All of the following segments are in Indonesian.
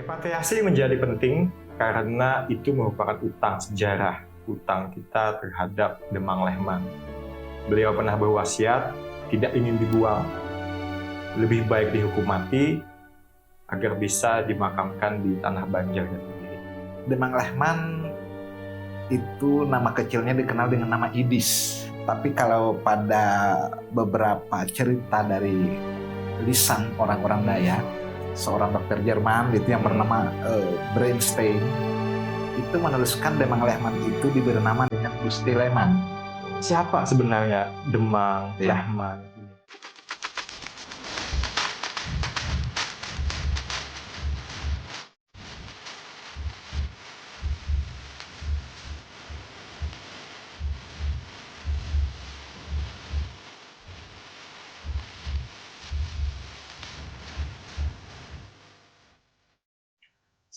Repatriasi menjadi penting karena itu merupakan utang sejarah, utang kita terhadap Demang Lehman. Beliau pernah berwasiat tidak ingin dibuang, lebih baik dihukum mati agar bisa dimakamkan di tanah Banjarnya sendiri. Demang Lehman itu nama kecilnya dikenal dengan nama Idis. Tapi kalau pada beberapa cerita dari lisan orang-orang Dayak, seorang dokter Jerman itu yang bernama Bernstein itu menuliskan Demang Lehman itu diberi nama dengan Gusti Lehman. Siapa sebenarnya Demang Lehman?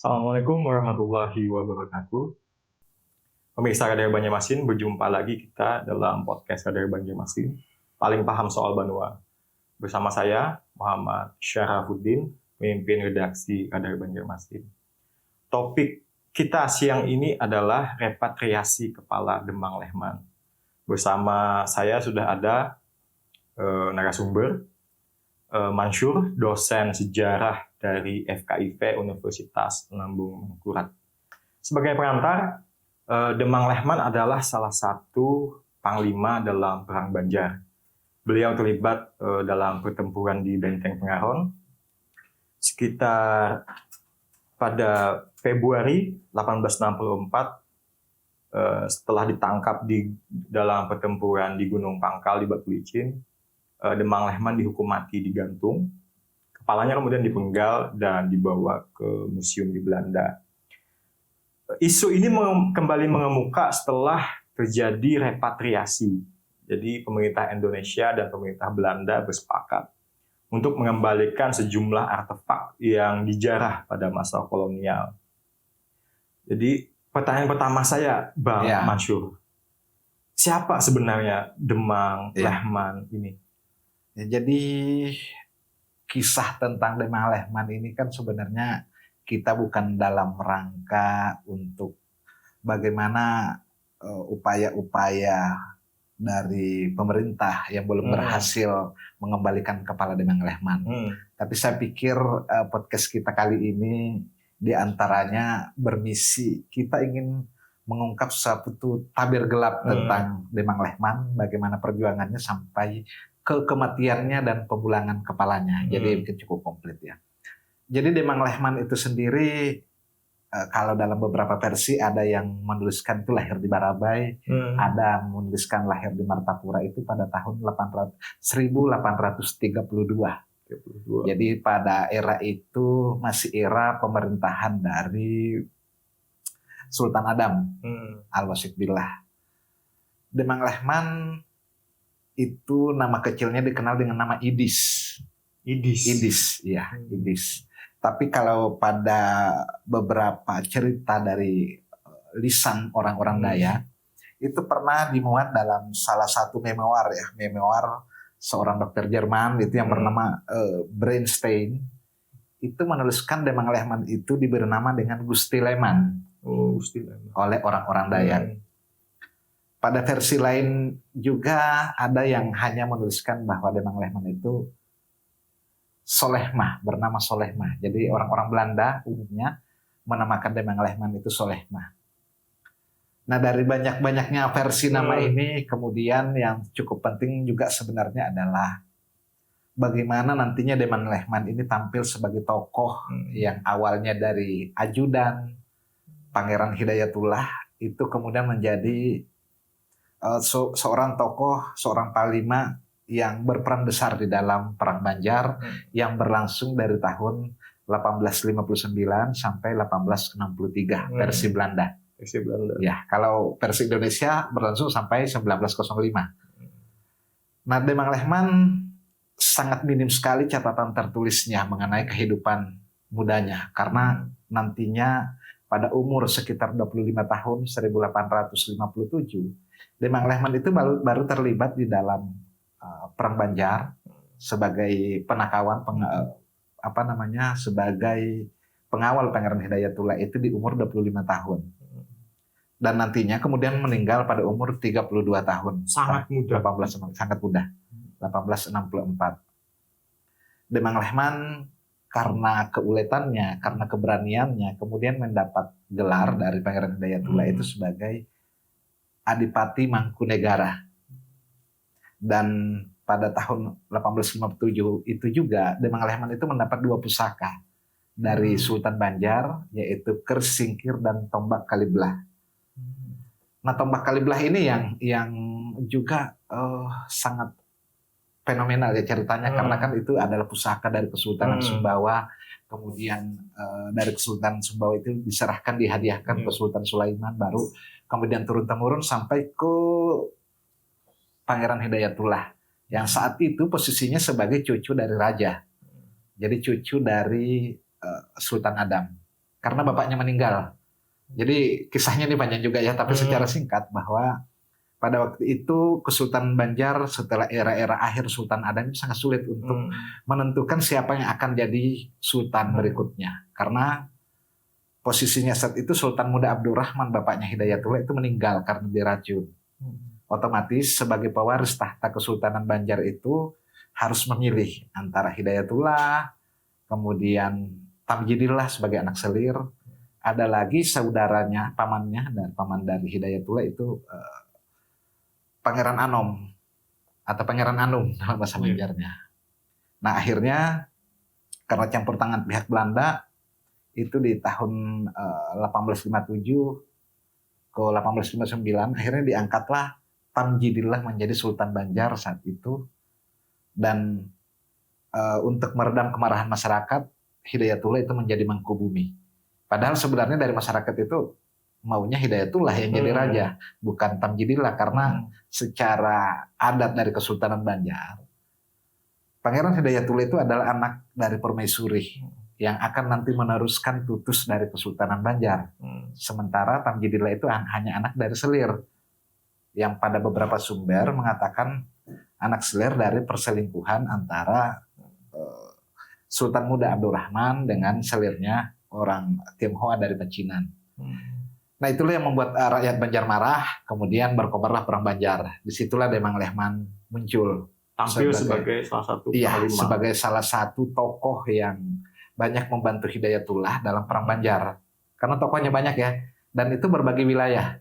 Assalamualaikum warahmatullahi wabarakatuh. Pemirsa Radar Banjarmasin, berjumpa lagi kita dalam podcast Radar Banjarmasin, paling paham soal Banua. Bersama saya, Muhammad Syarafuddin, pemimpin redaksi Radar Banjarmasin. Topik kita siang ini adalah repatriasi kepala Demang Lehman. Bersama saya sudah ada narasumber, Mansur, dosen sejarah dari FKIP Universitas Lambung Mangkurat. Sebagai pengantar, Demang Lehman adalah salah satu panglima dalam Perang Banjar. Beliau terlibat dalam pertempuran di Benteng Pengaron sekitar pada Februari 1864, setelah ditangkap di dalam pertempuran di Gunung Pangkal di Batu Licin. Demang Lehman dihukum mati digantung. Kepalanya kemudian dipenggal dan dibawa ke museum di Belanda. Isu ini kembali mengemuka setelah terjadi repatriasi. Jadi pemerintah Indonesia dan pemerintah Belanda bersepakat untuk mengembalikan sejumlah artefak yang dijarah pada masa kolonial. Jadi pertanyaan pertama saya, Bang Mansur, siapa sebenarnya Demang Lehman ini? Ya, jadi kisah tentang Demang Lehman ini kan sebenarnya kita bukan dalam rangka untuk bagaimana upaya-upaya dari pemerintah yang belum berhasil mengembalikan kepala Demang Lehman. Tapi saya pikir podcast kita kali ini diantaranya bermisi kita ingin mengungkap suatu tabir gelap tentang Demang Lehman, bagaimana perjuangannya sampai ke kematiannya dan pemulangan kepalanya. Jadi mungkin cukup komplit ya. Jadi Demang Lehman itu sendiri kalau dalam beberapa versi ada yang menuliskan itu lahir di Barabai, ada menuliskan lahir di Martapura itu pada tahun 1832. Jadi pada era itu masih era pemerintahan dari Sultan Adam Al-Wasik Billah. Demang Lehman itu nama kecilnya dikenal dengan nama Idis. Idis. Tapi kalau pada beberapa cerita dari lisan orang-orang Dayak, itu pernah dimuat dalam salah satu memoir seorang dokter Jerman itu yang bernama Bernstein. Itu menuliskan Demang Lehman itu diberi nama dengan Gusti Lehman. Oleh orang-orang Dayak. Pada versi lain juga ada yang hanya menuliskan bahwa Demang Lehman itu Solehmah, bernama Solehmah. Jadi orang-orang Belanda umumnya menamakan Demang Lehman itu Solehmah. Nah, dari banyak-banyaknya versi nama ini, kemudian yang cukup penting juga sebenarnya adalah bagaimana nantinya Demang Lehman ini tampil sebagai tokoh yang awalnya dari ajudan Pangeran Hidayatullah itu kemudian menjadi seorang tokoh, seorang panglima yang berperan besar di dalam Perang Banjar yang berlangsung dari tahun 1859 sampai 1863 versi Belanda. Ya, kalau versi Indonesia berlangsung sampai 1905. Nah, Demang Lehman sangat minim sekali catatan tertulisnya mengenai kehidupan mudanya karena nantinya pada umur sekitar 25 tahun 1857 Demang Lehman itu baru terlibat di dalam Perang Banjar sebagai penakawan sebagai pengawal Pangeran Hidayatullah itu di umur 25 tahun. Dan nantinya kemudian meninggal pada umur 32 tahun. Sangat muda. 18, sangat muda. 1864. Demang Lehman karena keuletannya, karena keberaniannya, kemudian mendapat gelar dari Pangeran Hidayatullah itu sebagai Adipati Mangkunegara. Dan pada tahun 1857 itu juga Demang Lehman itu mendapat 2 pusaka dari Sultan Banjar, yaitu Kers Singkir dan Tombak Kaliblah. Nah, Tombak Kaliblah ini yang juga sangat fenomenal ya ceritanya, karena kan itu adalah pusaka dari Kesultanan Sumbawa, kemudian dari Kesultanan Sumbawa itu diserahkan, dihadiahkan ke Sultan Sulaiman, baru kemudian turun-temurun sampai ke Pangeran Hidayatullah yang saat itu posisinya sebagai cucu dari raja, jadi cucu dari Sultan Adam, karena bapaknya meninggal. Jadi kisahnya ini panjang juga ya, tapi secara singkat bahwa pada waktu itu Kesultanan Banjar setelah era-era akhir Sultan Adam itu sangat sulit untuk menentukan siapa yang akan jadi sultan berikutnya. Karena posisinya saat itu Sultan Muda Abdurrahman, bapaknya Hidayatullah, itu meninggal karena diracun. Otomatis sebagai pewaris tahta Kesultanan Banjar itu harus memilih antara Hidayatullah, kemudian Tamjidillah sebagai anak selir, ada lagi saudaranya, pamannya, dan paman dari Hidayatullah itu Pangeran Anom atau Pangeran Anum dalam bahasa Banjarnya. Nah, akhirnya karena campur tangan pihak Belanda itu di tahun 1857 ke 1859 akhirnya diangkatlah Tamjidillah menjadi Sultan Banjar saat itu, dan untuk meredam kemarahan masyarakat, Hidayatullah itu menjadi Mangkubumi. Padahal sebenarnya dari masyarakat itu maunya Hidayatullah yang jadi raja, bukan Tamjidillah, karena secara adat dari Kesultanan Banjar, Pangeran Hidayatullah itu adalah anak dari Permaisuri yang akan nanti meneruskan tutus dari Kesultanan Banjar. Sementara Tamjidillah itu hanya anak dari selir, yang pada beberapa sumber mengatakan anak selir dari perselingkuhan antara Sultan Muda Abdurrahman dengan selirnya orang Tionghoa dari Pecinan. Nah, itulah yang membuat rakyat Banjar marah, kemudian berkobarlah perang Banjar. Disitulah Demang Lehman muncul. Tampil sebagai salah satu panglima. Sebagai salah satu tokoh yang banyak membantu Hidayatullah dalam perang Banjar. Karena tokohnya banyak ya, dan itu berbagi wilayah.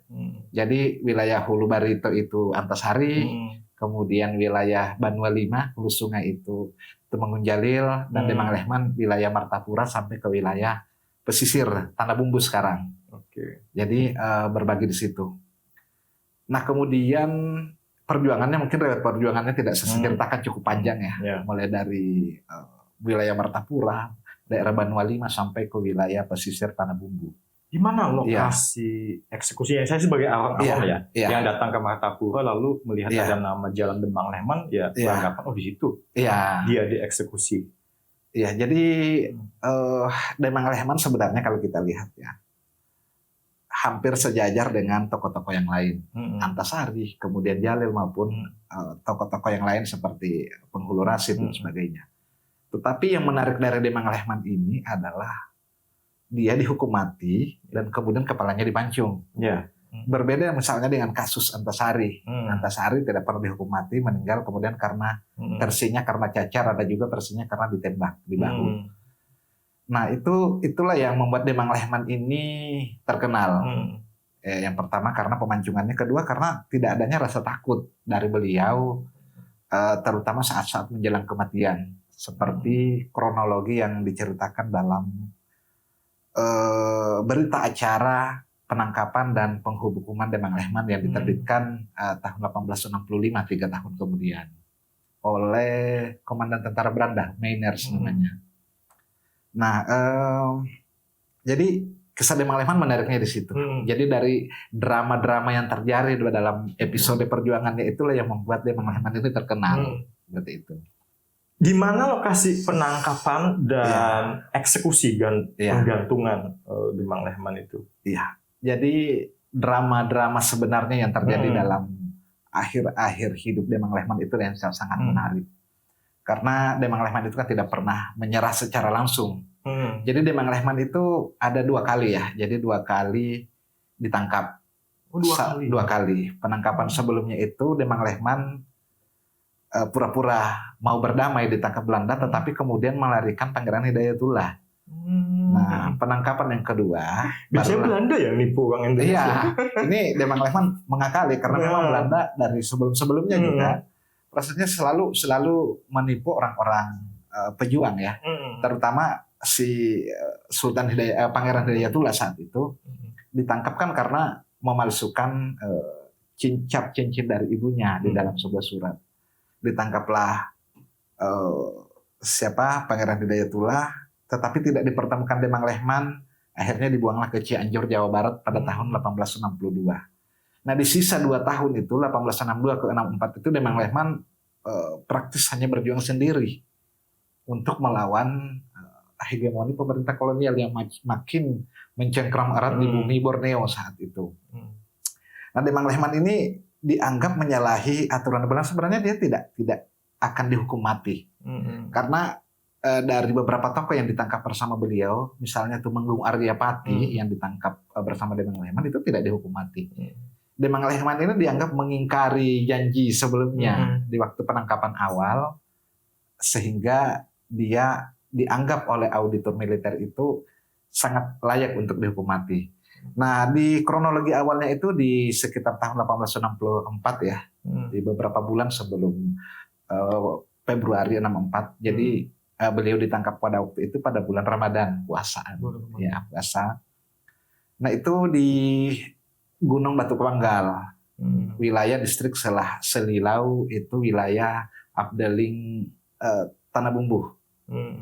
Jadi wilayah Hulu Barito itu Antasari, kemudian wilayah Banua Lima, Hulu Sungai itu Temenggung Jalil, dan Demang Lehman wilayah Martapura sampai ke wilayah pesisir Tanah Bumbu sekarang. Jadi berbagi di situ. Nah, kemudian perjuangannya, mungkin riwayat perjuangannya tidak seceritakan, cukup panjang ya. Mulai dari wilayah Martapura, daerah Banua Lima sampai ke wilayah pesisir Tanah Bumbu. Di mana lokasi eksekusi? Saya sebagai awam yang datang ke Martapura lalu melihat ada nama Jalan Demang Lehman, beranggapan di situ dia dieksekusi. Iya, jadi Demang Lehman sebenarnya kalau kita lihat ya, hampir sejajar dengan tokoh-tokoh yang lain. Antasari, kemudian Jalil, maupun tokoh-tokoh yang lain seperti Penghulu Rasid dan sebagainya. Tetapi yang menarik dari Demang Lehman ini adalah dia dihukum mati dan kemudian kepalanya dipancung. Berbeda misalnya dengan kasus Antasari. Antasari tidak pernah dihukum mati, meninggal kemudian karena versinya karena cacar, ada juga versinya karena ditembak di bahu. Nah, itulah yang membuat Demang Lehman ini terkenal. Yang pertama karena pemancungannya, kedua karena tidak adanya rasa takut dari beliau, terutama saat-saat menjelang kematian, seperti kronologi yang diceritakan dalam berita acara penangkapan dan penghukuman Demang Lehman yang diterbitkan tahun 1865, 3 tahun kemudian, oleh Komandan Tentara Belanda, Meiners namanya. Nah, jadi kisah Demang Lehman menariknya di situ. Jadi dari drama-drama yang terjadi dalam episode perjuangannya itulah yang membuat Demang Lehman itu terkenal. Seperti itu. Di mana lokasi penangkapan dan eksekusi penggantungan Demang Lehman itu? Iya. Jadi drama-drama sebenarnya yang terjadi dalam akhir-akhir hidup Demang Lehman itu yang sangat menarik. Karena Demang Lehman itu kan tidak pernah menyerah secara langsung. Jadi Demang Lehman itu ada 2 kali ya. Jadi 2 kali ditangkap. Oh, 2 kali. 2 kali. Penangkapan sebelumnya itu Demang Lehman pura-pura mau berdamai ditangkap Belanda, tetapi kemudian melarikan Pangeran Hidayatullah. Nah, penangkapan yang kedua, biasanya Belanda ya nipu Bang Hendrik. Iya, ini Demang Lehman mengakali karena memang Belanda dari sebelum-sebelumnya juga prosesnya selalu menipu orang-orang pejuang ya, terutama si Pangeran Hidayatullah saat itu ditangkap kan karena memalsukan cincin dari ibunya di dalam sebuah surat. Ditangkaplah Pangeran Hidayatullah, tetapi tidak dipertemukan Demang Lehman. Akhirnya dibuanglah ke Cianjur, Jawa Barat pada tahun 1862. Nah, di sisa 2 tahun itu, 1862 ke 64 itu Demang Lehman praktis hanya berjuang sendiri untuk melawan hegemoni pemerintah kolonial yang makin mencengkram erat di bumi Borneo saat itu. Nah, Demang Lehman ini dianggap menyalahi aturan Belanda. Sebenarnya dia tidak akan dihukum mati. Karena dari beberapa tokoh yang ditangkap bersama beliau, misalnya Tumenggung Aryapati yang ditangkap bersama Demang Lehman itu tidak dihukum mati. Demang Lehman ini dianggap mengingkari janji sebelumnya di waktu penangkapan awal, sehingga dia dianggap oleh auditor militer itu sangat layak untuk dihukum mati. Nah, di kronologi awalnya itu di sekitar tahun 1864 ya, di beberapa bulan sebelum Februari 64. Jadi beliau ditangkap pada waktu itu pada bulan Ramadan, puasaan. Ya, puasa. Nah, itu di Gunung Batu Panggal, wilayah distrik Selilau, itu wilayah Abdeling Tanah Bumbu.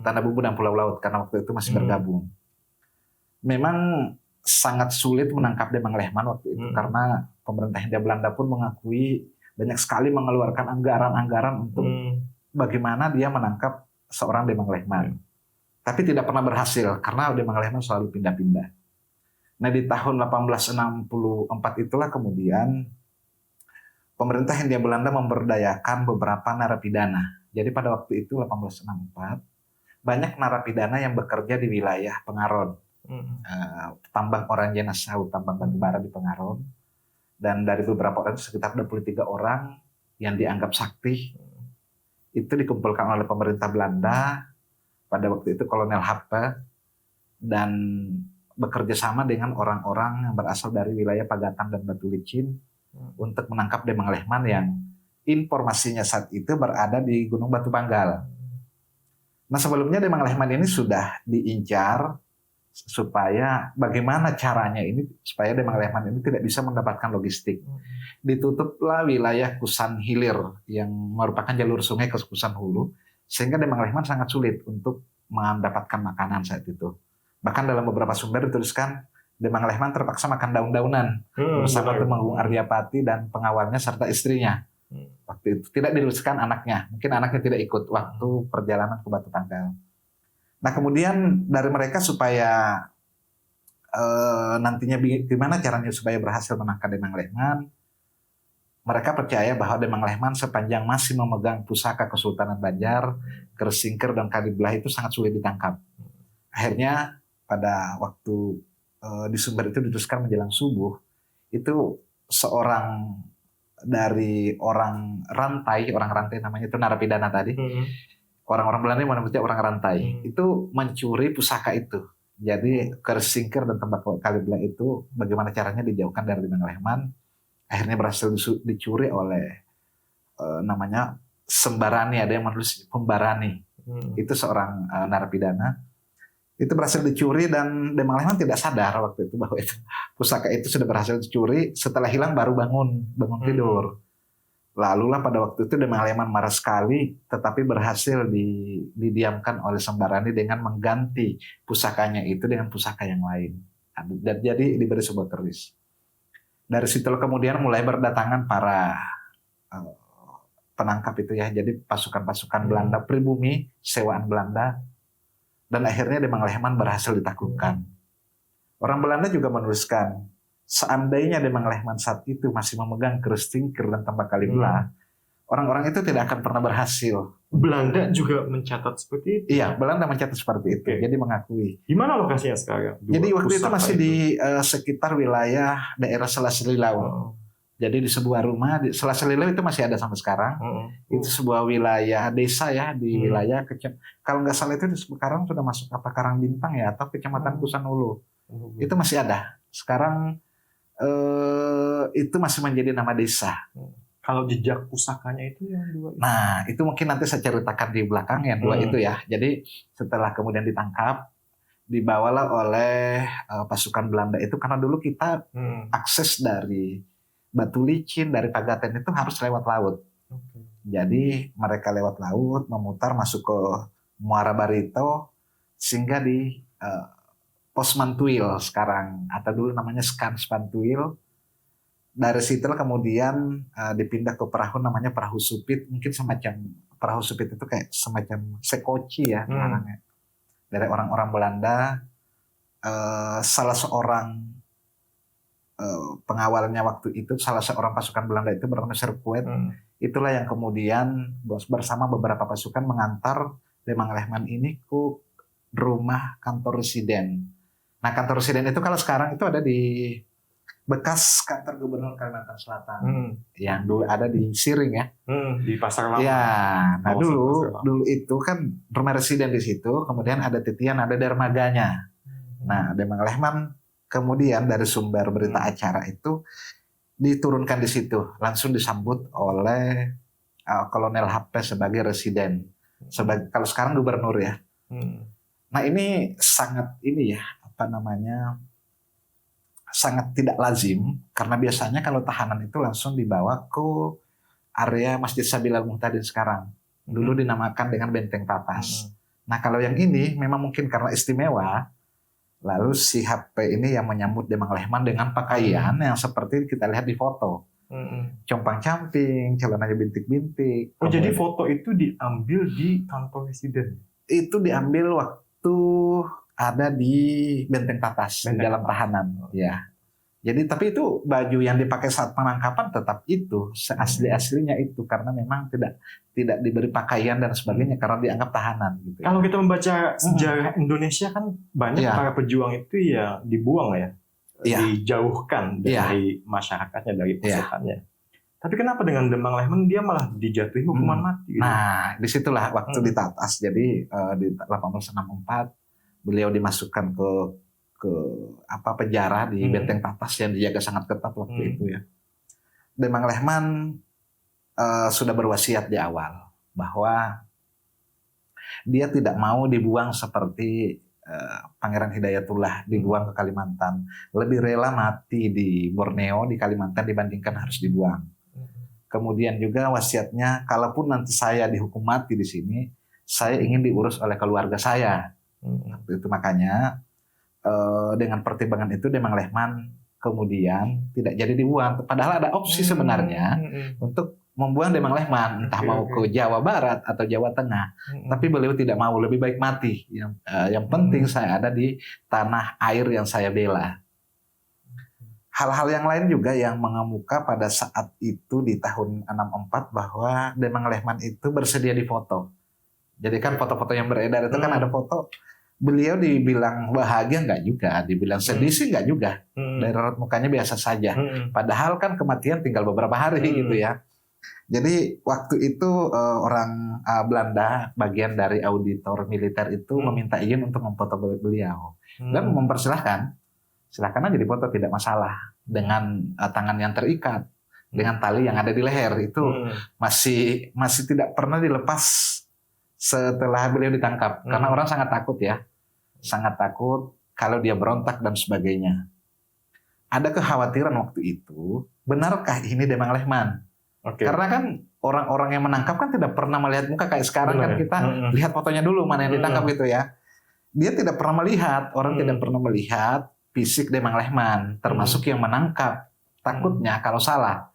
Tanah Bumbu dan Pulau Laut karena waktu itu masih bergabung. Memang sangat sulit menangkap Demang Lehman waktu itu karena pemerintah Hindia Belanda pun mengakui banyak sekali mengeluarkan anggaran-anggaran untuk bagaimana dia menangkap seorang Demang Lehman. Tapi tidak pernah berhasil karena Demang Lehman selalu pindah-pindah. Nah, di tahun 1864 itulah kemudian pemerintah Hindia Belanda memberdayakan beberapa narapidana. Jadi pada waktu itu 1864 banyak narapidana yang bekerja di wilayah Pengaron. Tambang Oranjena Sau, tambang batu bara di Pengaron, dan dari beberapa orang sekitar 23 orang yang dianggap sakti itu dikumpulkan oleh pemerintah Belanda pada waktu itu Kolonel Happe, dan bekerja sama dengan orang-orang yang berasal dari wilayah Pagatan dan Batu Licin untuk menangkap Demang Lehman yang informasinya saat itu berada di Gunung Batu Panggal. Nah, sebelumnya Demang Lehman ini sudah diincar supaya bagaimana caranya ini supaya Demang Lehman ini tidak bisa mendapatkan logistik. Ditutuplah wilayah Kusan Hilir yang merupakan jalur sungai ke Kusan Hulu, sehingga Demang Lehman sangat sulit untuk mendapatkan makanan saat itu. Bahkan dalam beberapa sumber dituliskan Demang Lehman terpaksa makan daun-daunan bersama Tumenggung Aryapati dan pengawalnya serta istrinya. Waktu itu tidak dituliskan anaknya, mungkin anaknya tidak ikut waktu perjalanan ke Batu Panggal. Nah, kemudian dari mereka supaya nantinya gimana caranya supaya berhasil menangkap Demang Lehman, mereka percaya bahwa Demang Lehman sepanjang masih memegang pusaka Kesultanan Banjar, Kersingker, dan Kadiblah itu sangat sulit ditangkap. Akhirnya pada waktu di sumber itu dituliskan menjelang subuh, itu seorang dari orang rantai namanya itu narapidana tadi, orang-orang Belanda yang menyebutnya orang rantai, itu mencuri pusaka itu. Jadi Kersingker dan Tembakau Kadiblah itu bagaimana caranya dijauhkan dari Demang Lehman, akhirnya berhasil dicuri oleh namanya Sembarani, ada yang menulis Pembarani, itu seorang narapidana. Itu berhasil dicuri dan Demang Lehman tidak sadar waktu itu bahwa itu pusaka itu sudah berhasil dicuri. Setelah hilang baru bangun tidur. Lalulah pada waktu itu Demang Lehman marah sekali, tetapi berhasil didiamkan oleh Sembarani dengan mengganti pusakanya itu dengan pusaka yang lain. Dan jadi diberi sebuah keris. Dari situ kemudian mulai berdatangan para penangkap itu ya. Jadi pasukan-pasukan Belanda pribumi, sewaan Belanda. Dan akhirnya Demang Lehman berhasil ditaklukkan. Orang Belanda juga menuliskan, seandainya Demang Lehman saat itu masih memegang Kersingker dan Tembakau Kadiblah, orang-orang itu tidak akan pernah berhasil. Belanda juga mencatat seperti itu. Iya, Belanda mencatat seperti itu. Oke. Jadi mengakui. Di mana lokasinya sekarang? Jadi waktu itu pusaka masih di sekitar wilayah daerah Selaselilau. Oh. Jadi di sebuah rumah di Selaselilau itu masih ada sampai sekarang. Oh. Itu sebuah wilayah desa ya di Hmm. wilayah kalau nggak salah itu sekarang sudah masuk apa Karangbintang ya atau Kecamatan Kusanulu. Itu masih ada. Sekarang itu masih menjadi nama desa. Kalau jejak pusakanya itu yang dua itu. Nah, itu mungkin nanti saya ceritakan di belakang yang dua itu ya. Jadi setelah kemudian ditangkap, dibawalah oleh pasukan Belanda itu karena dulu kita akses dari Batu Licin, dari Pagaten itu harus lewat laut. Okay. Jadi mereka lewat laut, memutar masuk ke Muara Barito, sehingga di Pos Mantuil sekarang, atau dulu namanya Skans Mantuil. Dari situ kemudian dipindah ke perahu namanya perahu supit, mungkin semacam perahu supit itu kayak semacam sekoci ya namanya. Dari orang-orang Belanda, salah seorang pengawalnya waktu itu, salah seorang pasukan Belanda itu bernama Serkuet, itulah yang kemudian bersama beberapa pasukan mengantar Demang Lehman ini ke rumah kantor residen. Nah kantor residen itu kalau sekarang itu ada di bekas kantor gubernur Kalimantan Selatan yang dulu ada di Siring ya, di Pasar Lama. Ya, nah Pasar Lama. dulu itu kan rumah residen di situ, kemudian ada titian, ada dermaganya. Nah, Demang Lehman kemudian dari sumber berita acara itu diturunkan di situ, langsung disambut oleh Kolonel HP sebagai residen, kalau sekarang gubernur ya. Nah ini sangat sangat tidak lazim karena biasanya kalau tahanan itu langsung dibawa ke area Masjid Sabil Al-Muhtadin sekarang. Dulu dinamakan dengan Benteng Tatas. Nah kalau yang ini memang mungkin karena istimewa, lalu si HP ini yang menyambut Demang Lehman dengan pakaian yang seperti kita lihat di foto. Compang-camping, celananya bintik-bintik. Oh jadi foto itu diambil di kantor residen? Itu diambil waktu ada di Benteng Tatas, di dalam tahanan. Ya. Jadi tapi itu baju yang dipakai saat penangkapan tetap itu asli-aslinya itu karena memang tidak diberi pakaian dan sebagainya karena dianggap tahanan. Gitu. Kalau kita membaca sejarah Indonesia kan banyak para pejuang itu ya dibuang ya, dijauhkan dari masyarakatnya, dari pasukannya. Tapi kenapa dengan Demang Lehman dia malah dijatuhi hukuman mati? Gitu? Nah disitulah waktu di Tatas. Jadi di 1864 beliau dimasukkan ke penjara di Benteng Tatas yang dijaga sangat ketat waktu itu ya. Demang Lehman sudah berwasiat di awal bahwa dia tidak mau dibuang seperti Pangeran Hidayatullah dibuang ke Kalimantan. Lebih rela mati di Borneo, di Kalimantan dibandingkan harus dibuang. Kemudian juga wasiatnya, kalaupun nanti saya dihukum mati di sini, saya ingin diurus oleh keluarga saya. Itu makanya dengan pertimbangan itu Demang Lehman kemudian tidak jadi dibuang. Padahal ada opsi sebenarnya untuk membuang Demang Lehman, entah mau ke Jawa Barat atau Jawa Tengah. Tapi beliau tidak mau, lebih baik mati. Yang penting saya ada di tanah air yang saya bela. Hal-hal yang lain juga yang mengemuka pada saat itu di tahun 64 bahwa Demang Lehman itu bersedia difoto. Jadi kan foto-foto yang beredar itu kan ada foto beliau dibilang bahagia nggak juga, dibilang sedih sih nggak juga. Dari raut mukanya biasa saja. Padahal kan kematian tinggal beberapa hari gitu ya. Jadi waktu itu orang Belanda bagian dari auditor militer itu meminta izin untuk memfoto beliau dan mempersilahkan, silakan aja difoto tidak masalah dengan tangan yang terikat dengan tali yang ada di leher itu masih tidak pernah dilepas setelah beliau ditangkap karena orang sangat takut ya. Sangat takut kalau dia berontak dan sebagainya. Ada kekhawatiran waktu itu, benarkah ini Demang Lehman? Okay. Karena kan orang-orang yang menangkap kan tidak pernah melihat muka kayak sekarang kan kita lihat fotonya dulu mana yang ditangkap gitu ya. Dia tidak pernah melihat, orang tidak pernah melihat fisik Demang Lehman, termasuk yang menangkap. Takutnya kalau salah.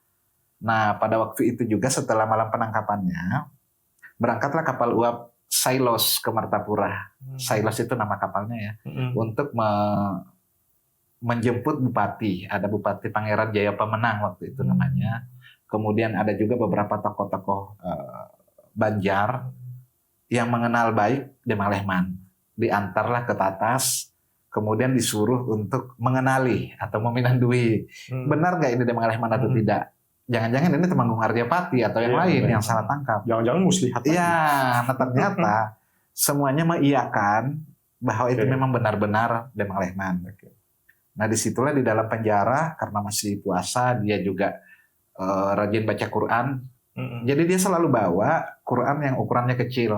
Nah pada waktu itu juga setelah malam penangkapannya, berangkatlah kapal uap Sailos ke Martapura. Sailos itu nama kapalnya ya. Untuk menjemput bupati. Ada Bupati Pangeran Jaya Pemenang waktu itu namanya. Ke Kemudian ada juga beberapa tokoh-tokoh Banjar yang mengenal baik Demang Lehman. Diantarlah ke Tatas, kemudian disuruh untuk mengenali atau meminandui. Benar nggak ini Demang Lehman atau tidak? Jangan-jangan ini Temanggung Arjapati atau yang lain yang salah tangkap. Jangan-jangan muslihat lagi. Iya, nah ternyata semuanya mengiyakan bahwa itu memang benar-benar Demang Lehman. Nah disitulah di dalam penjara karena masih puasa dia juga rajin baca Quran. Jadi dia selalu bawa Quran yang ukurannya kecil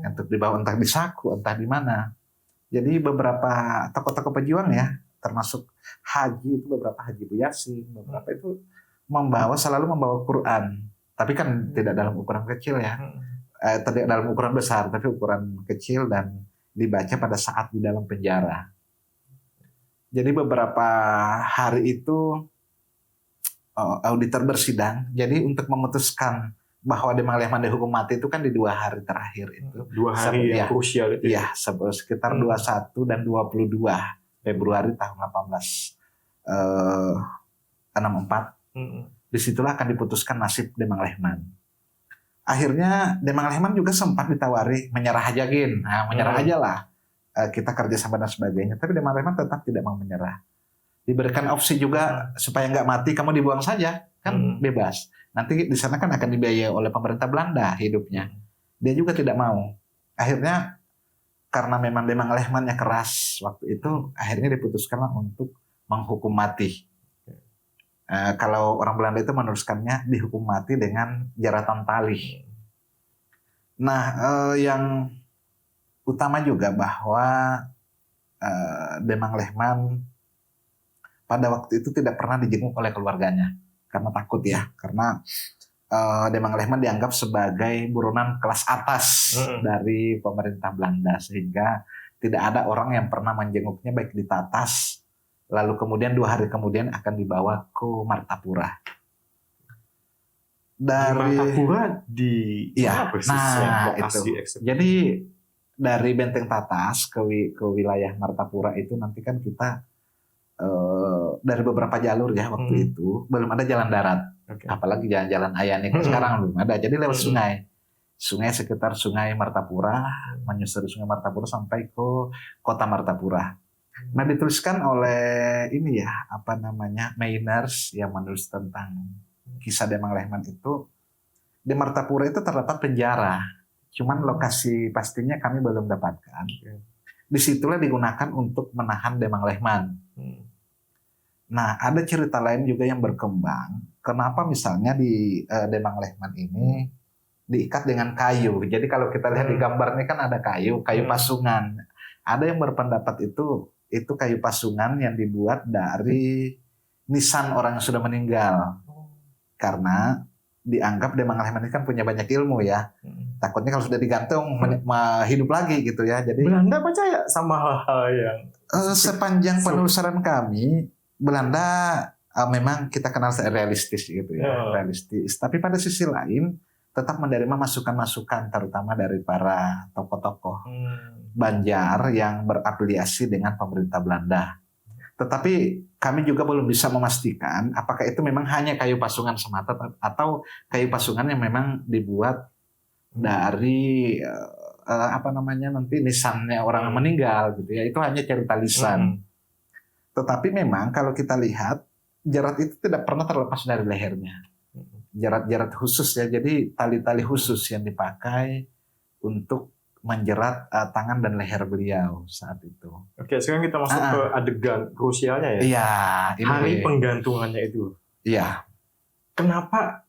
untuk dibawa entah di saku entah di mana. Jadi beberapa tokoh-tokoh pejuang ya termasuk haji itu beberapa Haji Bu Yasin beberapa itu selalu membawa Quran. Tapi kan tidak dalam ukuran kecil ya. Tidak dalam ukuran besar tapi ukuran kecil dan dibaca pada saat di dalam penjara. Jadi beberapa hari itu auditor bersidang. Jadi untuk memutuskan bahwa Demang Lehman dihukum mati itu kan di 2 hari terakhir itu. 2 hari yang krusial itu. Iya, sekitar 21 dan 22 Februari tahun 1864. Disitulah akan diputuskan nasib Demang Lehman. Akhirnya Demang Lehman juga sempat ditawari menyerah aja Gin. Nah, menyerah aja lah. Kita kerjasama dan sebagainya. Tapi Demang Lehman tetap tidak mau menyerah. Diberikan opsi juga supaya nggak mati, kamu dibuang saja, kan bebas. Nanti di sana kan akan dibiayai oleh pemerintah Belanda hidupnya. Dia juga tidak mau. Akhirnya karena memang Demang Lehmannya keras waktu itu, akhirnya diputuskanlah untuk menghukum mati. Kalau orang Belanda itu meneruskannya dihukum mati dengan jeratan tali. Nah, yang utama juga bahwa Demang Lehman pada waktu itu tidak pernah dijenguk oleh keluarganya karena takut ya, karena Demang Lehman dianggap sebagai buronan kelas atas dari pemerintah Belanda sehingga tidak ada orang yang pernah menjenguknya baik di Tatas lalu kemudian 2 hari kemudian akan dibawa ke Martapura. Dari Martapura di ya, nah itu. Jadi dari Benteng Tatas ke wilayah Martapura itu nanti kan kita dari beberapa jalur ya waktu itu belum ada jalan darat, apalagi jalan-jalan Ayani sekarang belum ada. Jadi lewat sungai sekitar Sungai Martapura, menyusuri Sungai Martapura sampai ke Kota Martapura. Nah dituliskan oleh ini ya Mainers yang menulis tentang kisah Demang Lehman itu di Martapura itu terdapat penjara, cuman lokasi pastinya kami belum dapatkan. Disitulah digunakan untuk menahan Demang Lehman. Nah, ada cerita lain juga yang berkembang. Kenapa misalnya di Demang Lehman ini diikat dengan kayu. Jadi kalau kita lihat di gambar ini kan ada kayu pasungan. Ada yang berpendapat itu kayu pasungan yang dibuat dari nisan orang yang sudah meninggal. Karena dianggap Demang Lehman ini kan punya banyak ilmu ya. Takutnya kalau sudah digantung hidup lagi gitu ya. Jadi Belanda percaya sama hal-hal yang sepanjang penelusuran kami Belanda memang kita kenal realistis gitu ya, realistis. Tapi pada sisi lain tetap menerima masukan-masukan terutama dari para tokoh-tokoh Banjar yang berafiliasi dengan pemerintah Belanda. Tetapi kami juga belum bisa memastikan apakah itu memang hanya kayu pasungan semata atau kayu pasungan yang memang dibuat dari nanti nisannya orang meninggal gitu ya. Itu hanya cerita lisan. Tetapi memang kalau kita lihat jerat itu tidak pernah terlepas dari lehernya. Jerat-jerat khusus ya, jadi tali-tali khusus yang dipakai untuk menjerat tangan dan leher beliau saat itu. Oke, sekarang kita masuk ke adegan krusialnya ya. Iya, hari penggantungannya itu. Iya. Kenapa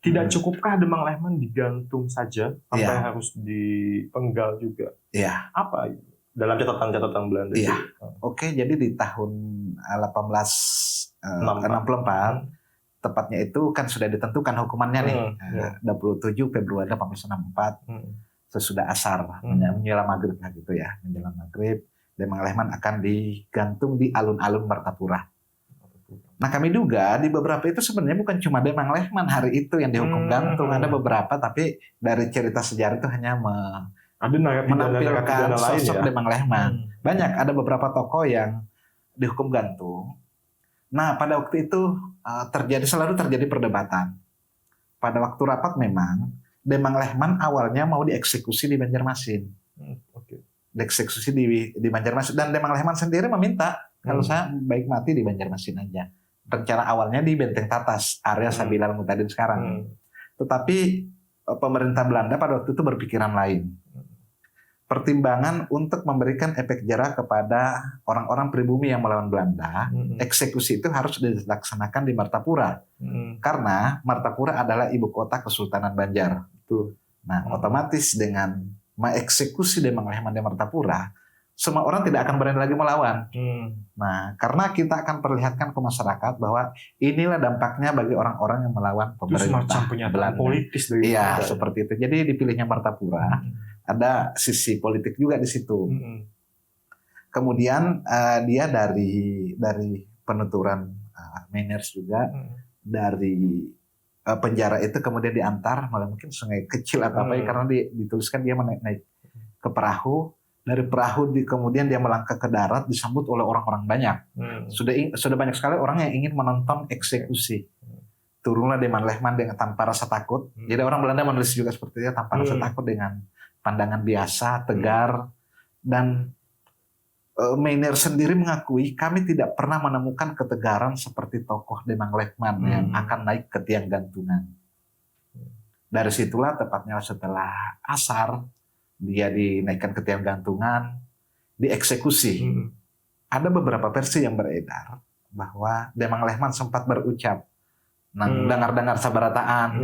tidak cukupkah Demang Lehman digantung saja sampai harus dipenggal juga? Iya. Apa itu? Dalam catatan Belanda. Iya. Oke, jadi di tahun 1864 tepatnya itu kan sudah ditentukan hukumannya nih. 27 Februari 1864 sesudah asar menjelang maghrib gitu ya. Menjelang maghrib Demang Lehman akan digantung di alun-alun Martapura. Nah kami duga di beberapa itu sebenarnya bukan cuma Demang Lehman hari itu yang dihukum gantung, ada beberapa, tapi dari cerita sejarah itu hanya menampilkan sosok Demang Lehman. Banyak, ada beberapa tokoh yang dihukum gantung. Nah, pada waktu itu selalu terjadi perdebatan. Pada waktu rapat memang Demang Lehman awalnya mau dieksekusi di Banjarmasin. Oke. Dieksekusi di Banjarmasin, dan Demang Lehman sendiri meminta kalau saya baik mati di Banjarmasin aja. Rencana awalnya di Benteng Tatas, area Sabila Mutadin sekarang. Tetapi pemerintah Belanda pada waktu itu berpikiran lain. Pertimbangan untuk memberikan efek jera kepada orang-orang pribumi yang melawan Belanda, eksekusi itu harus dilaksanakan di Martapura. Karena Martapura adalah ibu kota Kesultanan Banjar. Nah, otomatis dengan mengeksekusi Demang Lehman di Martapura, semua orang tidak akan berani lagi melawan. Nah, karena kita akan perlihatkan ke masyarakat bahwa inilah dampaknya bagi orang-orang yang melawan pemerintah Belanda. Politis dari Iya, seperti itu. Jadi dipilihnya Martapura. Ada sisi politik juga di situ. Kemudian dia dari penuturan Mainers juga, dari penjara itu kemudian diantar malah mungkin sungai kecil atau apa ya, karena dituliskan dia naik ke perahu. Dari perahu kemudian dia melangkah ke darat, disambut oleh orang-orang banyak. Sudah banyak sekali orang yang ingin menonton eksekusi. Turunlah Demang Lehman dengan tanpa rasa takut. Jadi orang Belanda menulis juga seperti itu, tanpa rasa takut, dengan pandangan biasa, tegar. Dan Meiner sendiri mengakui, kami tidak pernah menemukan ketegaran seperti tokoh Demang Lehman yang akan naik ke tiang gantungan. Dari situlah tepatnya setelah asar, dia dinaikkan ke tiang gantungan, dieksekusi. Ada beberapa versi yang beredar bahwa Demang Lehman sempat berucap, dengar-dengar sabarataan,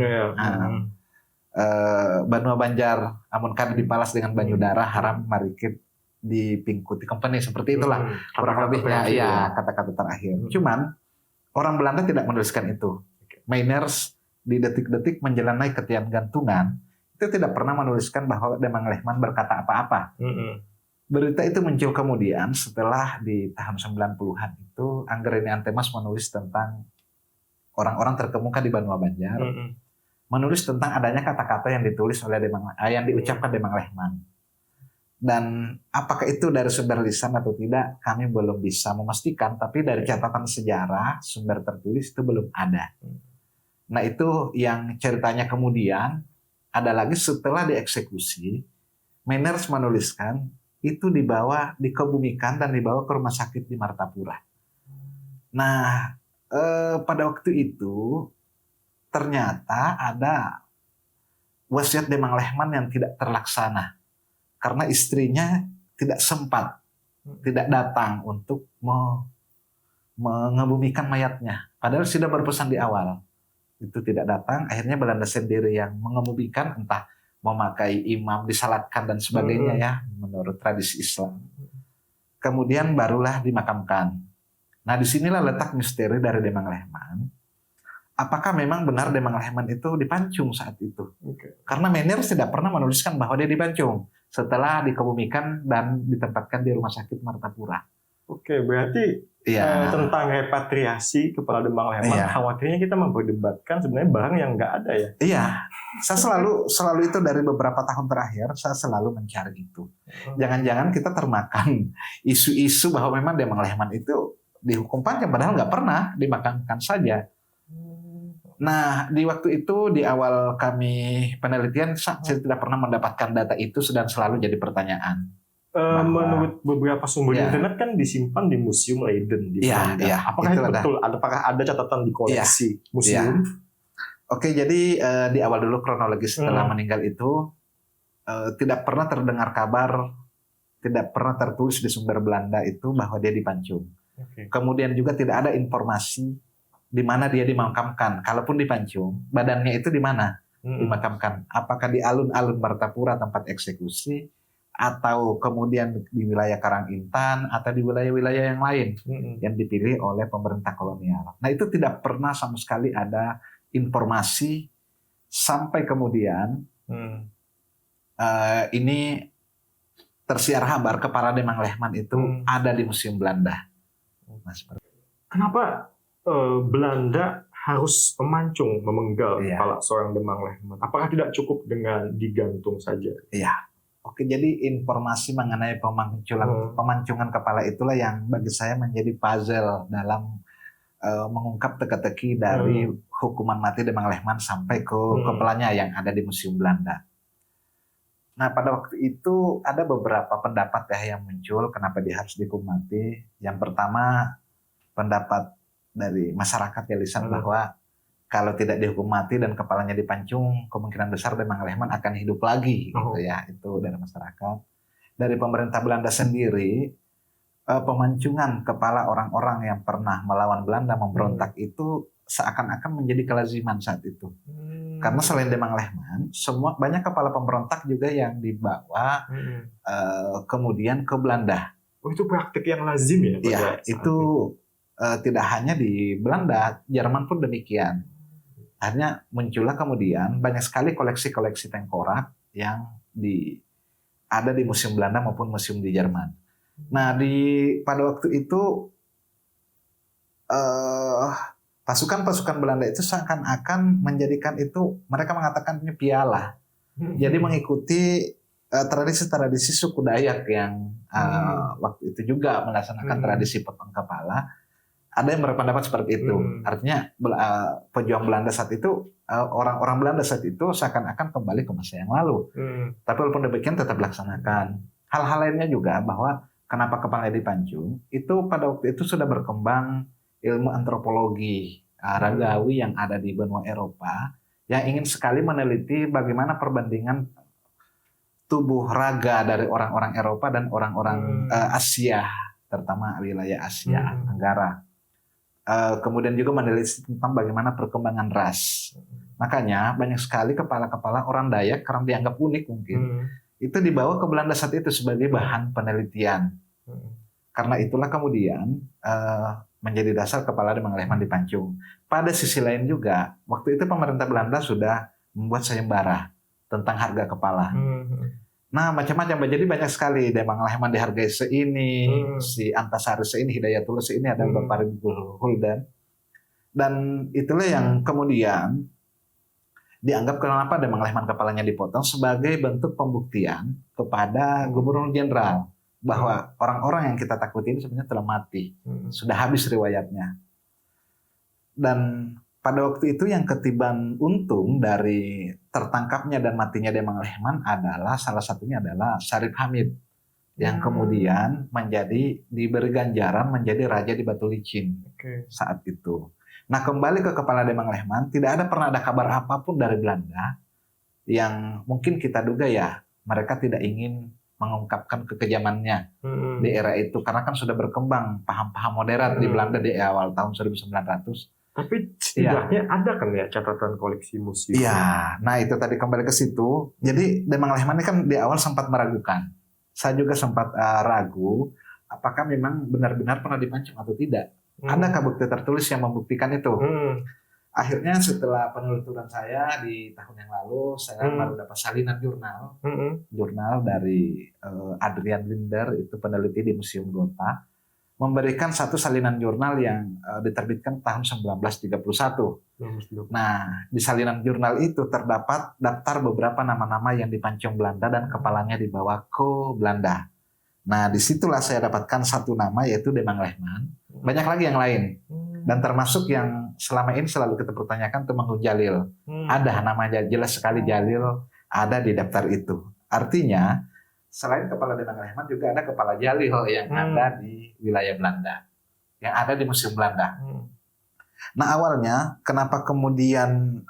Banua Banjar, amun kada dipalas dengan banyu darah, haram marikit di pingkuti company, seperti itulah kurang lebihnya, ya kata-kata terakhir. Cuman orang Belanda tidak menuliskan itu. Mainers di detik-detik menjelang naik ke tiang gantungan itu tidak pernah menuliskan bahwa Demang Lehman berkata apa-apa. Berita itu muncul kemudian setelah di tahun 90-an itu Anggreni Antemas menulis tentang orang-orang terkemuka di Banua Banjar, menulis tentang adanya kata-kata yang ditulis oleh yang diucapkan Demang Lehman. Dan apakah itu dari sumber lisan atau tidak, kami belum bisa memastikan. Tapi dari catatan sejarah, sumber tertulis itu belum ada. Nah, itu yang ceritanya kemudian ada lagi setelah dieksekusi, Mainers menuliskan itu dikebumikan dan dibawa ke rumah sakit di Martapura. Nah, pada waktu itu ternyata ada wasiat Demang Lehman yang tidak terlaksana karena istrinya tidak sempat, tidak datang untuk mengebumikan mayatnya. Padahal sudah berpesan di awal, itu tidak datang. Akhirnya Belanda sendiri yang mengebumikan, entah memakai imam, disalatkan dan sebagainya ya, menurut tradisi Islam. Kemudian barulah dimakamkan. Nah, disinilah letak misteri dari Demang Lehman. Apakah memang benar Demang Lehman itu dipancung saat itu? Karena Mainers tidak pernah menuliskan bahwa dia dipancung setelah dikebumikan dan ditempatkan di rumah sakit Martapura. Oke, berarti tentang repatriasi kepala Demang Lehman, khawatirnya kita memperdebatkan sebenarnya barang yang nggak ada ya? Iya, saya selalu itu dari beberapa tahun terakhir, saya selalu mencari itu. Jangan-jangan kita termakan isu-isu bahwa memang Demang Lehman itu dihukum panjang, padahal nggak pernah, dimakamkan saja. Nah, di waktu itu, di awal kami penelitian, saya tidak pernah mendapatkan data itu, dan selalu jadi pertanyaan. Menurut beberapa sumber di internet kan disimpan di Museum Leiden di Belanda. Apakah itu betul? Apakah ada catatan di koleksi museum? Oke, jadi di awal dulu kronologis setelah meninggal itu tidak pernah terdengar kabar, tidak pernah tertulis di sumber Belanda itu bahwa dia dipancung. Kemudian juga tidak ada informasi di mana dia dimakamkan. Kalaupun dipancung, badannya itu di mana dimakamkan? Apakah di alun-alun Martapura tempat eksekusi, atau kemudian di wilayah Karangintan, atau di wilayah-wilayah yang lain yang dipilih oleh pemerintah kolonial. Nah, itu tidak pernah sama sekali ada informasi sampai kemudian ini tersiar kabar kepala Demang Lehman itu ada di Museum Belanda. Kenapa Belanda harus memancung, memenggal kepala seorang Demang Lehman? Apakah tidak cukup dengan digantung saja? Iya. Oke, jadi informasi mengenai pemancingan kepala itulah yang bagi saya menjadi puzzle dalam mengungkap teka-teki dari hukuman mati Demang Lehman sampai ke kepalanya yang ada di Museum Belanda. Nah, pada waktu itu ada beberapa pendapat ya yang muncul kenapa dia harus dihukum mati. Yang pertama, pendapat dari masyarakat ya lisan bahwa kalau tidak dihukum mati dan kepalanya dipancung, kemungkinan besar Demang Lehman akan hidup lagi gitu ya. Itu dari masyarakat. Dari pemerintah Belanda sendiri, pemancingan kepala orang-orang yang pernah melawan Belanda memberontak itu seakan-akan menjadi kelaziman saat itu. Karena selain Demang Lehman, banyak kepala pemberontak juga yang dibawa kemudian ke Belanda. Oh, itu praktik yang lazim ya? Iya, itu tidak hanya di Belanda, Jerman pun demikian. Akhirnya muncullah kemudian banyak sekali koleksi-koleksi tengkorak yang ada di Museum Belanda maupun Museum di Jerman. Nah, pada waktu itu pasukan-pasukan Belanda itu seakan-akan menjadikan itu, mereka mengatakan ini piala. Jadi mengikuti tradisi-tradisi suku Dayak yang waktu itu juga melaksanakan tradisi potong kepala. Ada yang berpendapat seperti itu. Artinya pejuang Belanda saat itu, orang-orang Belanda saat itu seakan-akan kembali ke masa yang lalu. Tapi walaupun demikian tetap dilaksanakan. Hal-hal lainnya juga bahwa kenapa kepalanya dipancung, itu pada waktu itu sudah berkembang ilmu antropologi ragawi yang ada di benua Eropa yang ingin sekali meneliti bagaimana perbandingan tubuh raga dari orang-orang Eropa dan orang-orang Asia, terutama wilayah Asia Tenggara. Kemudian juga meneliti tentang bagaimana perkembangan ras. Makanya banyak sekali kepala-kepala orang Dayak karena dianggap unik mungkin. Itu dibawa ke Belanda saat itu sebagai bahan penelitian. Karena itulah kemudian menjadi dasar kepala Demang Lehman dipancung. Pada sisi lain juga, waktu itu pemerintah Belanda sudah membuat sayembara tentang harga kepala. Nah, macam-macam. Jadi banyak sekali. Demang Lehman dihargai seini, si Antasari seini, Hidayatullah seini, ada Bapak Ribul Huldan. Dan itulah yang kemudian dianggap kenapa Demang Lehman kepalanya dipotong sebagai bentuk pembuktian kepada Gubernur Jenderal bahwa orang-orang yang kita takuti ini sebenarnya telah mati, sudah habis riwayatnya. Dan pada waktu itu yang ketiban untung dari tertangkapnya dan matinya Demang Lehman adalah salah satunya adalah Syarif Hamid yang kemudian diberi ganjaran menjadi raja di Batu Licin saat itu. Nah, kembali ke kepala Demang Lehman, pernah ada kabar apapun dari Belanda yang mungkin kita duga ya mereka tidak ingin mengungkapkan kekejamannya di era itu karena kan sudah berkembang paham-paham moderat di Belanda di awal tahun 1900. Tapi setidaknya ada kan ya catatan koleksi museum. Iya, nah itu tadi kembali ke situ. Jadi Demang Lehman ini kan di awal sempat meragukan. Saya juga sempat ragu apakah memang benar-benar pernah dipancung atau tidak. Adakah bukti tertulis yang membuktikan itu? Akhirnya setelah penelusuran saya di tahun yang lalu, saya baru dapat salinan jurnal dari Adrian Linder, itu peneliti di Museum Gotha, memberikan satu salinan jurnal yang diterbitkan tahun 1931. Nah, di salinan jurnal itu terdapat daftar beberapa nama-nama yang dipancung Belanda dan kepalanya dibawa ke Belanda. Nah, disitulah saya dapatkan satu nama yaitu Demang Lehman. Banyak lagi yang lain. Dan termasuk yang selama ini selalu kita pertanyakan Temenggung Jalil. Ada namanya jelas sekali Jalil ada di daftar itu. Artinya selain kepala Demang Lehman juga ada kepala Jalil yang ada di wilayah Belanda, yang ada di Museum Belanda. Nah, awalnya kenapa kemudian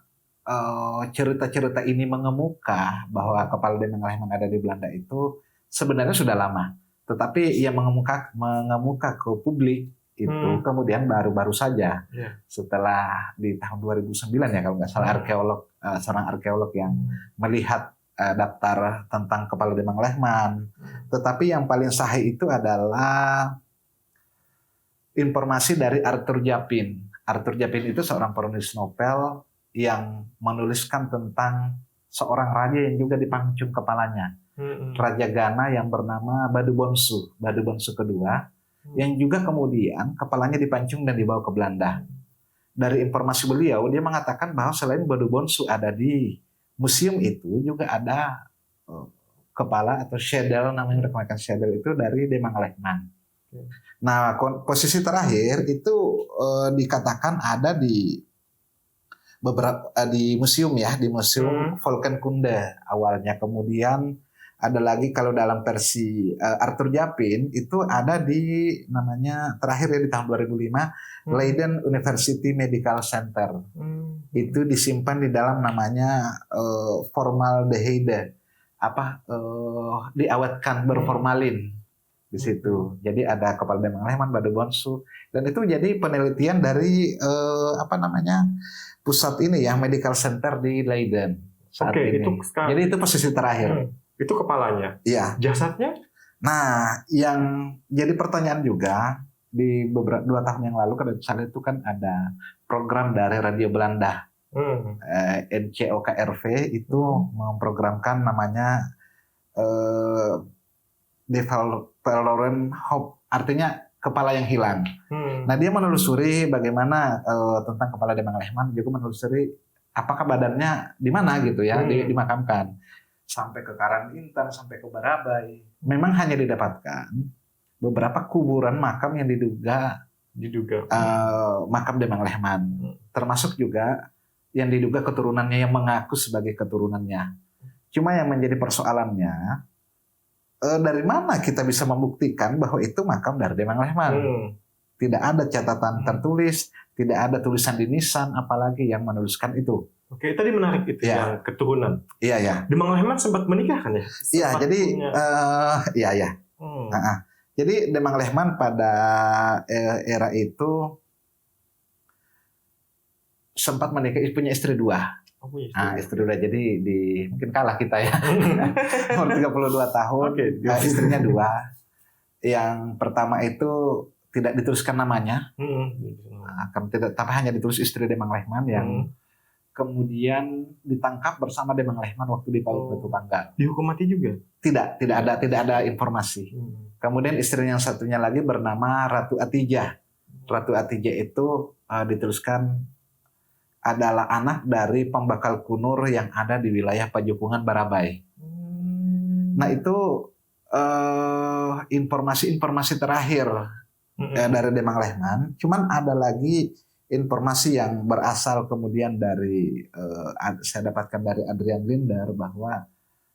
cerita-cerita ini mengemuka bahwa kepala Demang Lehman ada di Belanda itu sebenarnya sudah lama, tetapi yang mengemuka ke publik itu kemudian baru-baru saja setelah di tahun 2009 ya kalau nggak salah seorang arkeolog yang melihat daftar tentang kepala Demang Lehman. Tetapi yang paling sahih itu adalah informasi dari Arthur Japin. Arthur Japin itu seorang penulis novel yang menuliskan tentang seorang raja yang juga dipancung kepalanya. Raja Ghana yang bernama Badu Bonsu kedua, yang juga kemudian kepalanya dipancung dan dibawa ke Belanda. Dari informasi beliau, dia mengatakan bahwa selain Badu Bonsu ada di museum itu, juga ada kepala atau schedel, namanya rekan-rekan schedel itu dari Demang Lehman. Nah, posisi terakhir itu dikatakan ada di beberapa di museum ya, di Museum Volkenkunde awalnya. Kemudian ada lagi kalau dalam versi Arthur Japin itu ada di namanya terakhir ya di tahun 2005 Leiden University Medical Center. Itu disimpan di dalam namanya formaldehyde diawetkan berformalin di situ. Jadi ada kepala demang lehman, badu bonsu, dan itu jadi penelitian dari pusat ini ya, medical center di Leiden saat ini. Itu sekarang. Jadi itu posisi terakhir. Itu kepalanya. Iya. Jasadnya? Nah, yang jadi pertanyaan juga di beberapa 2 tahun yang lalu pada saat itu kan ada program dari Radio Belanda. NCOKRV itu memprogramkan namanya Development Hope, artinya kepala yang hilang. Nah, dia menelusuri bagaimana tentang kepala demang lehman, juga menelusuri apakah badannya di mana gitu ya, dimakamkan. Sampai ke Karangintan, sampai ke Barabai. Memang hanya didapatkan beberapa kuburan makam yang diduga makam demang lehman. Termasuk juga yang diduga keturunannya yang mengaku sebagai keturunannya. Cuma yang menjadi persoalannya, dari mana kita bisa membuktikan bahwa itu makam dari demang lehman? Tidak ada catatan tertulis, tidak ada tulisan di nisan, apalagi yang menuliskan itu. Oke, tadi menarik itu yang keturunan. Iya ya. Demang lehman sempat menikah kan ya? Iya, jadi iya. Jadi demang lehman pada era itu sempat menikah, punya istri 2. Istri 2, jadi mungkin kalah kita ya. Umur 32 tahun, istrinya 2. Yang pertama itu tidak dituliskan namanya, tapi hanya ditulis istri demang lehman yang kemudian ditangkap bersama demang lehman waktu di Paut Batu Panggal. Dihukum mati juga? Tidak ada informasi. Kemudian istrinya yang satunya lagi bernama Ratu Atijah. Ratu Atijah itu dituliskan adalah anak dari pembakal kunur yang ada di wilayah Pajupungan Barabai. Nah, itu informasi terakhir dari demang lehman. Cuman ada lagi informasi yang berasal kemudian dari saya dapatkan dari Adrian Linder, bahwa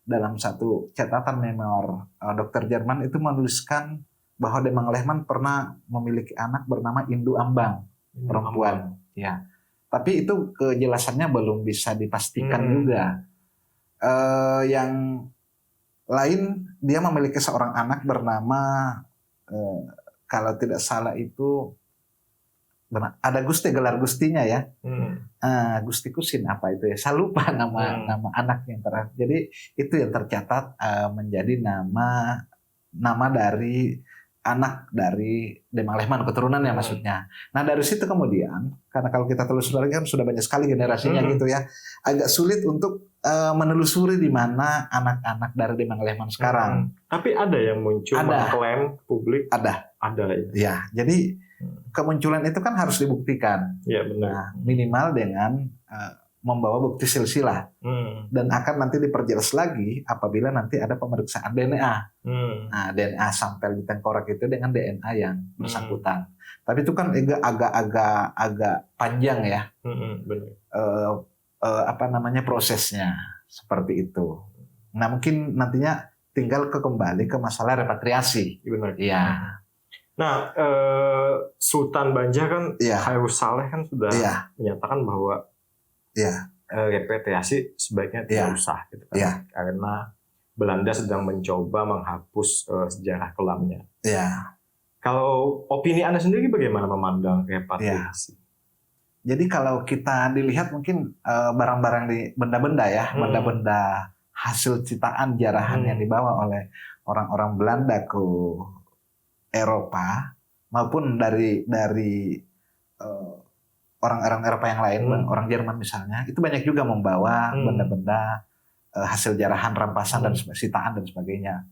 dalam satu catatan memor dokter Jerman itu menuliskan bahwa demang lehman pernah memiliki anak bernama Indu Ambang, perempuan. Ya, tapi itu kejelasannya belum bisa dipastikan juga. Yang lain, dia memiliki seorang anak bernama kalau tidak salah itu ada Gusti, gelar Gustinya ya. Gusti Kusin apa itu ya? Saya lupa nama anak yang terakhir. Jadi itu yang tercatat menjadi nama dari anak dari demang lehman, keturunannya maksudnya. Nah, dari situ kemudian, karena kalau kita telusuri kan sudah banyak sekali generasinya gitu ya, agak sulit untuk menelusuri di mana anak-anak dari demang lehman sekarang. Tapi ada yang muncul mengklaim publik. Ada ya. Ya, jadi kemunculan itu kan harus dibuktikan. Ya, benar. Nah, minimal dengan membawa bukti silsilah. Dan akan nanti diperjelas lagi apabila nanti ada pemeriksaan DNA. Nah, DNA sampel di tengkorak itu dengan DNA yang bersangkutan. Tapi itu kan agak panjang ya. Benar. Prosesnya seperti itu. Nah, mungkin nantinya tinggal kembali ke masalah repatriasi. Benar. Iya. Nah, Sultan Banjar kan, Khairul Saleh kan sudah menyatakan bahwa repatriasi sebaiknya tidak usah, gitu kan? Karena Belanda sedang mencoba menghapus sejarah kelamnya. Kalau opini Anda sendiri bagaimana memandang repatriasi? Jadi kalau kita dilihat mungkin barang-barang di benda-benda ya, benda-benda hasil ciptaan jarahan yang dibawa oleh orang-orang Belanda ke Eropa maupun dari orang-orang Eropa yang lain, orang Jerman misalnya, itu banyak juga membawa benda-benda hasil jarahan, rampasan dan sitaan dan sebagainya.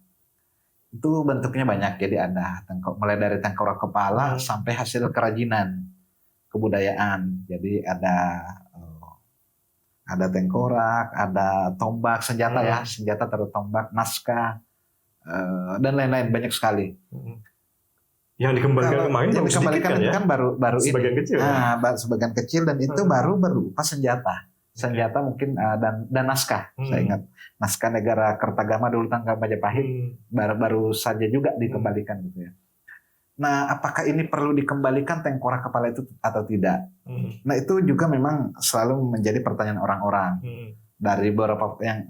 Itu bentuknya banyak, jadi ada mulai dari tengkorak kepala sampai hasil kerajinan kebudayaan. Jadi ada tengkorak, ada tombak, senjata ya, senjata terus tombak, naskah dan lain-lain, banyak sekali. Yang dikembalikan Kalau kemarin yang baru sedikit dikembalikan kan itu ya? kan baru ini. Sebagian kecil. Sebagian kecil dan itu baru berupa senjata mungkin dan naskah. Saya ingat naskah negara Kertagama dulu tanggal Majapahit baru saja juga dikembalikan gitu ya. Nah, apakah ini perlu dikembalikan tengkorak kepala itu atau tidak? Nah, itu juga memang selalu menjadi pertanyaan orang-orang dari beberapa yang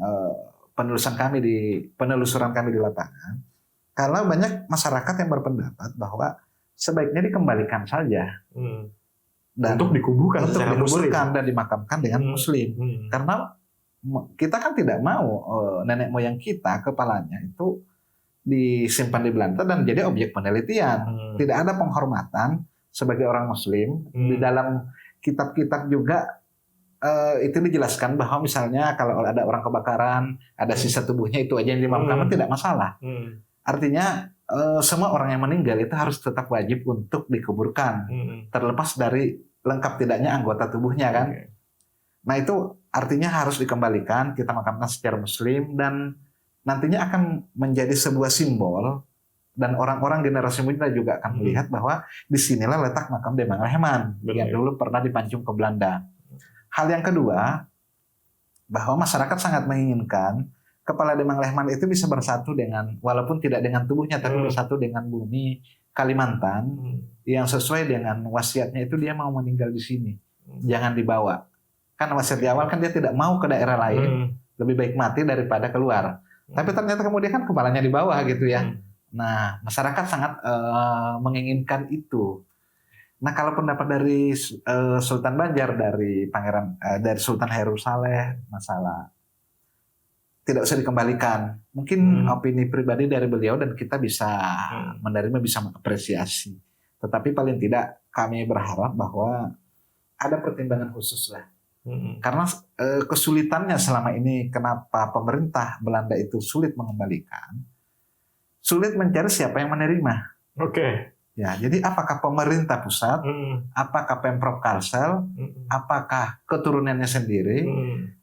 penelusuran kami di lapangan. Kalau banyak masyarakat yang berpendapat bahwa sebaiknya dikembalikan saja. Dan untuk dikuburkan dan dimakamkan dengan muslim. Karena kita kan tidak mau nenek moyang kita kepalanya itu disimpan di Belanda dan jadi objek penelitian. Tidak ada penghormatan sebagai orang muslim. Di dalam kitab-kitab juga itu dijelaskan bahwa misalnya kalau ada orang kebakaran, ada sisa tubuhnya itu aja yang dimakamkan tidak masalah. Artinya semua orang yang meninggal itu harus tetap wajib untuk dikuburkan. Terlepas dari lengkap tidaknya anggota tubuhnya kan. Nah itu artinya harus dikembalikan, kita makamkan secara muslim dan nantinya akan menjadi sebuah simbol dan orang-orang generasi muda juga akan melihat bahwa disinilah letak makam Demang Lehman yang dulu pernah dipancung ke Belanda. Hal yang kedua, bahwa masyarakat sangat menginginkan kepala Demang Lehman itu bisa bersatu dengan, walaupun tidak dengan tubuhnya, tapi bersatu dengan bumi Kalimantan yang sesuai dengan wasiatnya itu dia mau meninggal di sini, jangan dibawa. Kan wasiat di awal kan dia tidak mau ke daerah lain, lebih baik mati daripada keluar. Tapi ternyata kemudian kan kepalanya di bawah gitu ya. Nah masyarakat sangat menginginkan itu. Nah kalau pendapat dari Sultan Banjar, dari dari Sultan Hairul Saleh masalah tidak usah dikembalikan. Mungkin opini pribadi dari beliau dan kita bisa menerima, bisa mengapresiasi. Tetapi paling tidak kami berharap bahwa ada pertimbangan khusus lah. Karena kesulitannya selama ini kenapa pemerintah Belanda itu sulit mengembalikan, sulit mencari siapa yang menerima. Ya, jadi apakah pemerintah pusat, apakah Pemprov Kalsel, apakah keturunannya sendiri,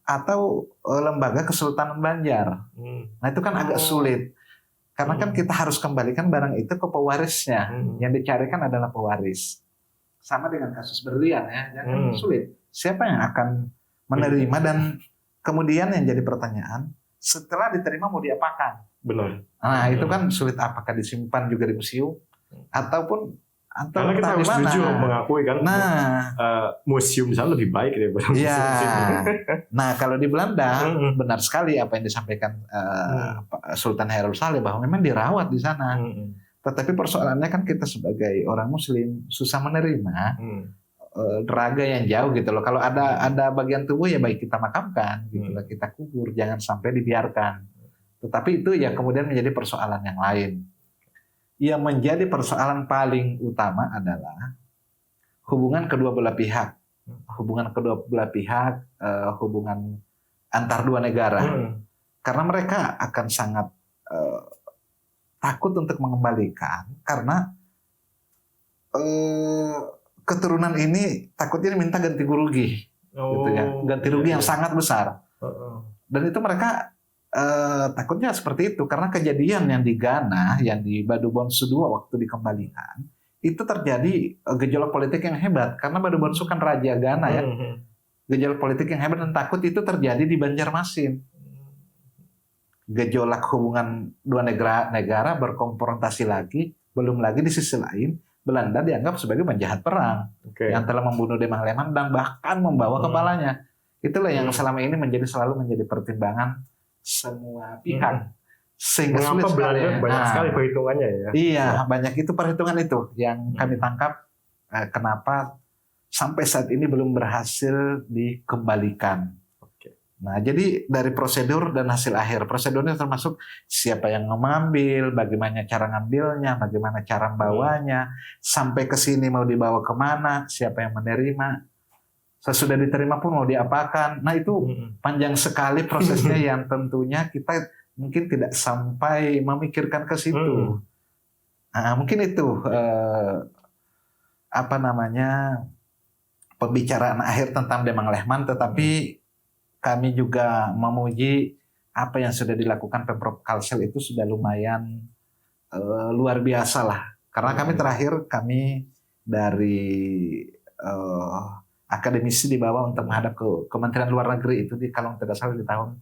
atau lembaga Kesultanan Banjar. Nah itu kan agak sulit. Karena kan kita harus kembalikan barang itu ke pewarisnya. Yang dicarikan adalah pewaris. Sama dengan kasus berlian ya, kan sulit. Siapa yang akan menerima dan kemudian yang jadi pertanyaan, setelah diterima mau diapakan? Benar. Nah itu kan sulit, apakah disimpan juga di museum? Ataupun karena kita harus jujur mengakui kan, museum di sana lebih baik daripada museum. Nah kalau di Belanda benar sekali apa yang disampaikan Sultan Hairul Saleh bahwa memang dirawat di sana. Tetapi persoalannya kan kita sebagai orang Muslim susah menerima raga yang jauh gitu loh. Kalau ada bagian tubuh ya baik kita makamkan, gitu loh, kita kubur, jangan sampai dibiarkan. Tetapi itu ya kemudian menjadi persoalan yang lain. Yang menjadi persoalan paling utama adalah hubungan kedua belah pihak, hubungan antar dua negara, karena mereka akan sangat takut untuk mengembalikan karena keturunan ini takutnya minta ganti rugi, gitu ya, ganti rugi yang sangat besar, dan itu mereka takutnya seperti itu karena kejadian yang di Ghana, yang di Badu Bonsu II waktu dikembalikan itu terjadi gejolak politik yang hebat karena Badu Bonsu kan raja Ghana ya, gejolak politik yang hebat dan takut itu terjadi di Banjarmasin. Gejolak hubungan dua negara berkonfrontasi lagi, belum lagi di sisi lain Belanda dianggap sebagai penjahat perang yang telah membunuh Demang Lehman dan bahkan membawa kepalanya. Itulah yang selama ini selalu menjadi pertimbangan semua pihak. Sehingga mengapa sulit sekali, Belanda banyak sekali perhitungannya ya? Iya, banyak itu perhitungan itu yang kami tangkap kenapa sampai saat ini belum berhasil dikembalikan. Nah, jadi dari prosedur dan hasil akhir. Prosedurnya termasuk siapa yang mengambil, bagaimana cara ngambilnya, bagaimana cara membawanya, sampai ke sini mau dibawa kemana, siapa yang menerima. Sesudah diterima pun mau diapakan. Nah itu panjang sekali prosesnya yang tentunya kita mungkin tidak sampai memikirkan ke situ. Nah, mungkin itu pembicaraan akhir tentang Demang Lehman. Tetapi kami juga memuji apa yang sudah dilakukan Pemprov Kalsel itu sudah lumayan luar biasa lah. Karena kami dari akademisi dibawa untuk menghadap ke Kementerian Luar Negeri itu kalau tidak salah di tahun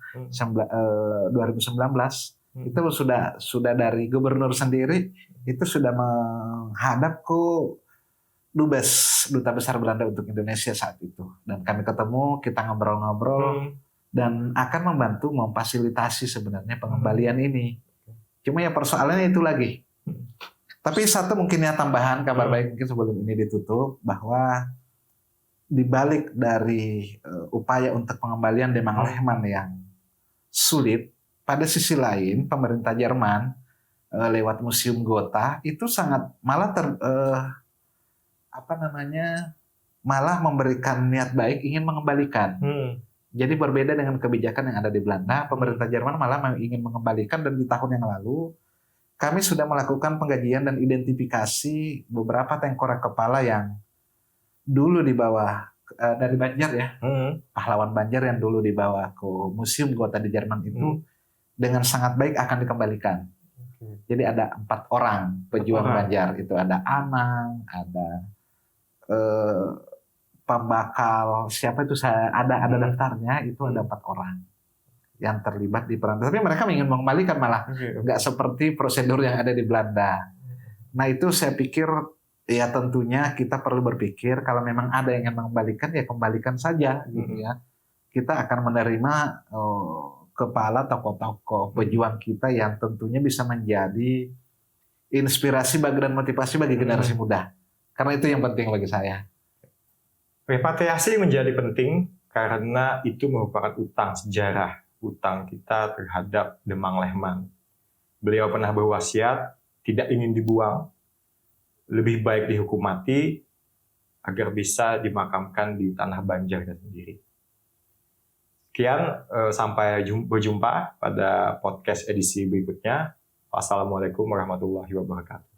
2019 itu sudah dari gubernur sendiri itu sudah menghadap ke Dubes Duta Besar Belanda untuk Indonesia saat itu, dan kami ketemu, kita ngobrol-ngobrol dan akan membantu memfasilitasi sebenarnya pengembalian ini. Cuma ya persoalannya itu lagi. Tapi satu mungkin ya tambahan kabar baik mungkin sebelum ini ditutup, bahwa di balik dari upaya untuk pengembalian Demang Lehman yang sulit, pada sisi lain pemerintah Jerman lewat Museum Gotha itu sangat malah malah memberikan niat baik ingin mengembalikan. Jadi berbeda dengan kebijakan yang ada di Belanda, pemerintah Jerman malah ingin mengembalikan, dan di tahun yang lalu kami sudah melakukan pengkajian dan identifikasi beberapa tengkorak kepala yang dulu dibawa dari Banjar ya, pahlawan Banjar yang dulu dibawa ke Museum Gotha di Jerman itu dengan sangat baik akan dikembalikan. Jadi ada 4 orang pejuang Banjar, itu ada Anang, ada pembakal, siapa itu ada daftarnya, itu ada 4 orang yang terlibat di perang. Tapi mereka ingin mengembalikan, malah nggak seperti prosedur yang ada di Belanda. Nah itu saya pikir ya tentunya kita perlu berpikir kalau memang ada yang ingin mengembalikan ya kembalikan saja gitu ya. Kita akan menerima kepala tokoh-tokoh pejuang kita yang tentunya bisa menjadi inspirasi dan motivasi bagi generasi muda. Karena itu yang penting bagi saya. Repatriasi menjadi penting karena itu merupakan utang sejarah, utang kita terhadap Demang Lehman. Beliau pernah berwasiat tidak ingin dibuang, lebih baik dihukum mati agar bisa dimakamkan di tanah Banjarnya sendiri. Sekian, sampai berjumpa pada podcast edisi berikutnya. Wassalamualaikum warahmatullahi wabarakatuh.